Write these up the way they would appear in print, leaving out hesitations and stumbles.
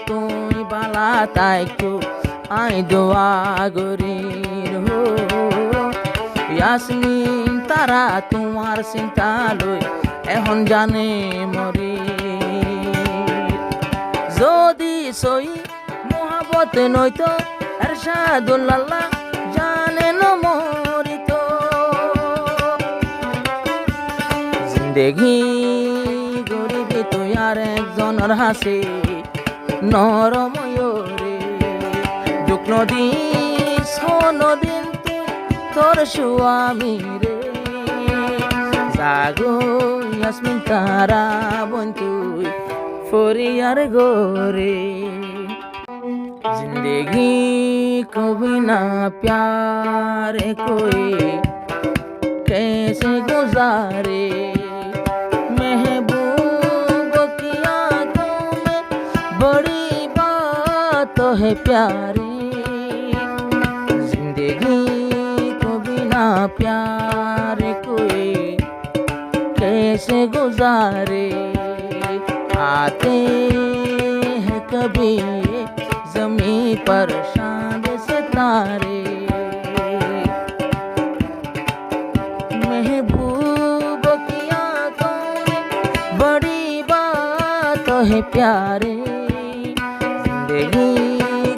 তুই বালা তাইকু আই দোয়া গরি হো ইয়াসমিন তারা তোমার চিন্তা লই এখন জানে মরি যদি সই মোহাবত নইতো এরশাদুল্লাহ জানে ন মরিত জিন্দেগি গরিবি তুই আর একজনের হাসি নরময়রে দুঃখ নদী সোনদিন তুই তোর স্বামী রে জাগো ইয়াসমিন তারা বোন তুই ফরিয়ার গোরে जिंदगी को बिना प्यार कोई कैसे गुजारे महबूब की आंखों में बड़ी बात है प्यारी जिंदगी को बिना प्यार कोई कैसे गुजारे आते हैं कभी ज़मीं पर चांद सितारे महबूब की आंखों में बड़ी बात है प्यारे जिंदगी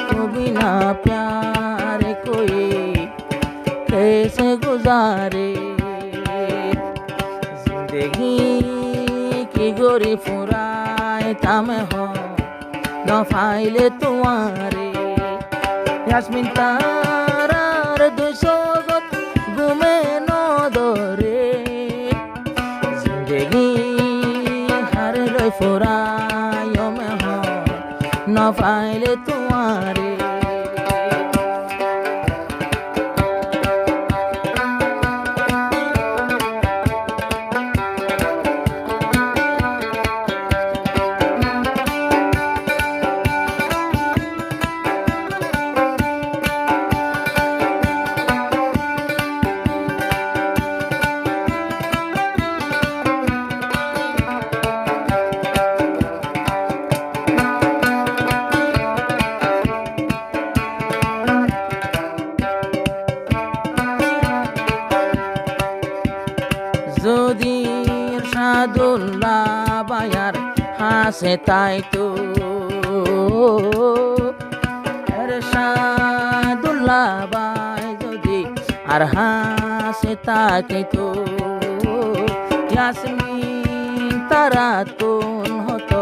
को बिना प्यार कोई कैसे गुजारे जिंदगी की गोरी फुराए तामे हो न फाइले तुम्हारे यास्मिन तारार दुई सोगत गुमे न दरे जिंदगी हारे लय फुराय में हो न फाइले तुम्हारे যদি এরশাদুল্লাহ বায়ার হাসে তাই তো এরশাদুল্লাহ বাই যদি আর হাসে তাকে তো ইয়াসমিন তারা তুন হতো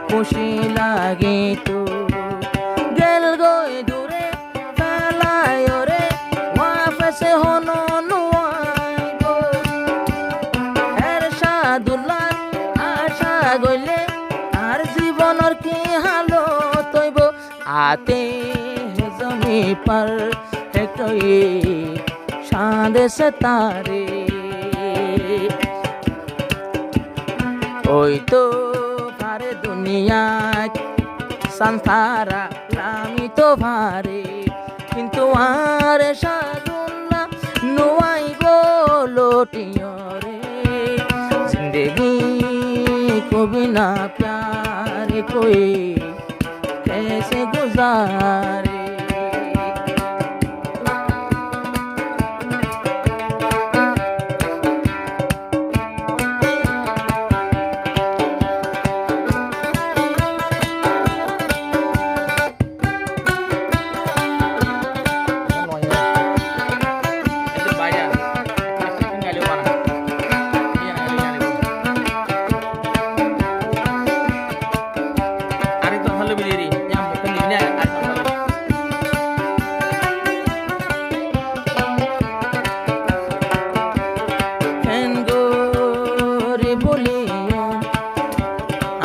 খুশি লাগে তো গেল গই দূরে ফেলায় রে ওয়াফেসে হনো গইলে আর জীবনের কি হালত হইব আতে জমি पर একই চাঁদে সিতারে ওই তো পারে দুনিয়ায় সংসারা লামি তো ভারে কিন্তু আর এরশাদুল্লাহ নুয়াই লোটিয়রে जिंदगी को बिना प्यार कोई कैसे गुजारे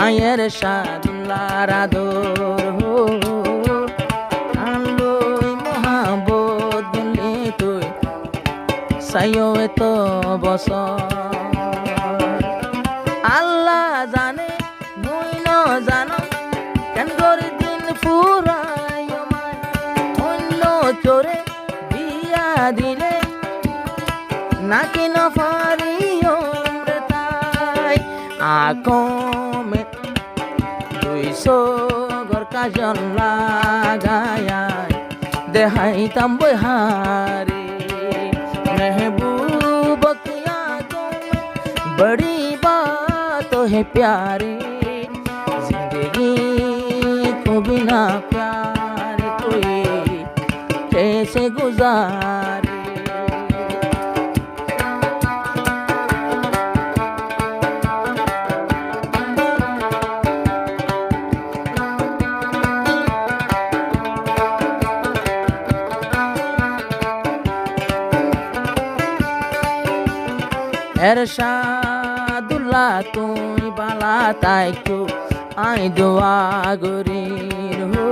আয়ের এরশাদুল্লাহর আদর হো আলোয় মহাবত গলে তুই সাইও এত বছর আল্লাহ জানে মুই ন জানো কেন করে দিন ফুরাই অন্য চোরে বিয়া দিলে নাকি না পারি তাই আঁকো में 200 घर কাজল লাগায়া দেখাইতাম বহারে महबूब की यादों में बड़ी बात है प्यारे जिंदगी को बिना प्यार कोई कैसे गुजारे এরশাদুল্লাহ তুই বালা তাই তো আই দোয়া গরির হো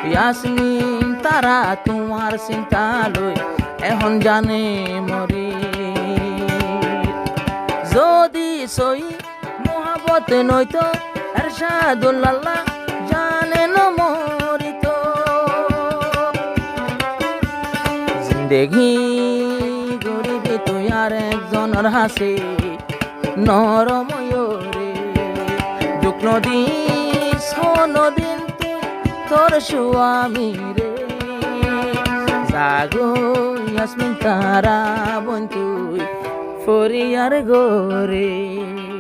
ইয়াসমিন তারা তোমার চিন্তা লই এখন জানে মরি যদি সই মোহাবত নইতো এরশাদুল্লাহ জানে ন মরিত জিন্দেগি গরিবি তুই আর একজনের হাসি নরময়রে দুঃখ নদী নদীন তুই তোর স্বামী রে জাগো ইয়াসমিন তারা বোন তুই ফরিয়ার গোরে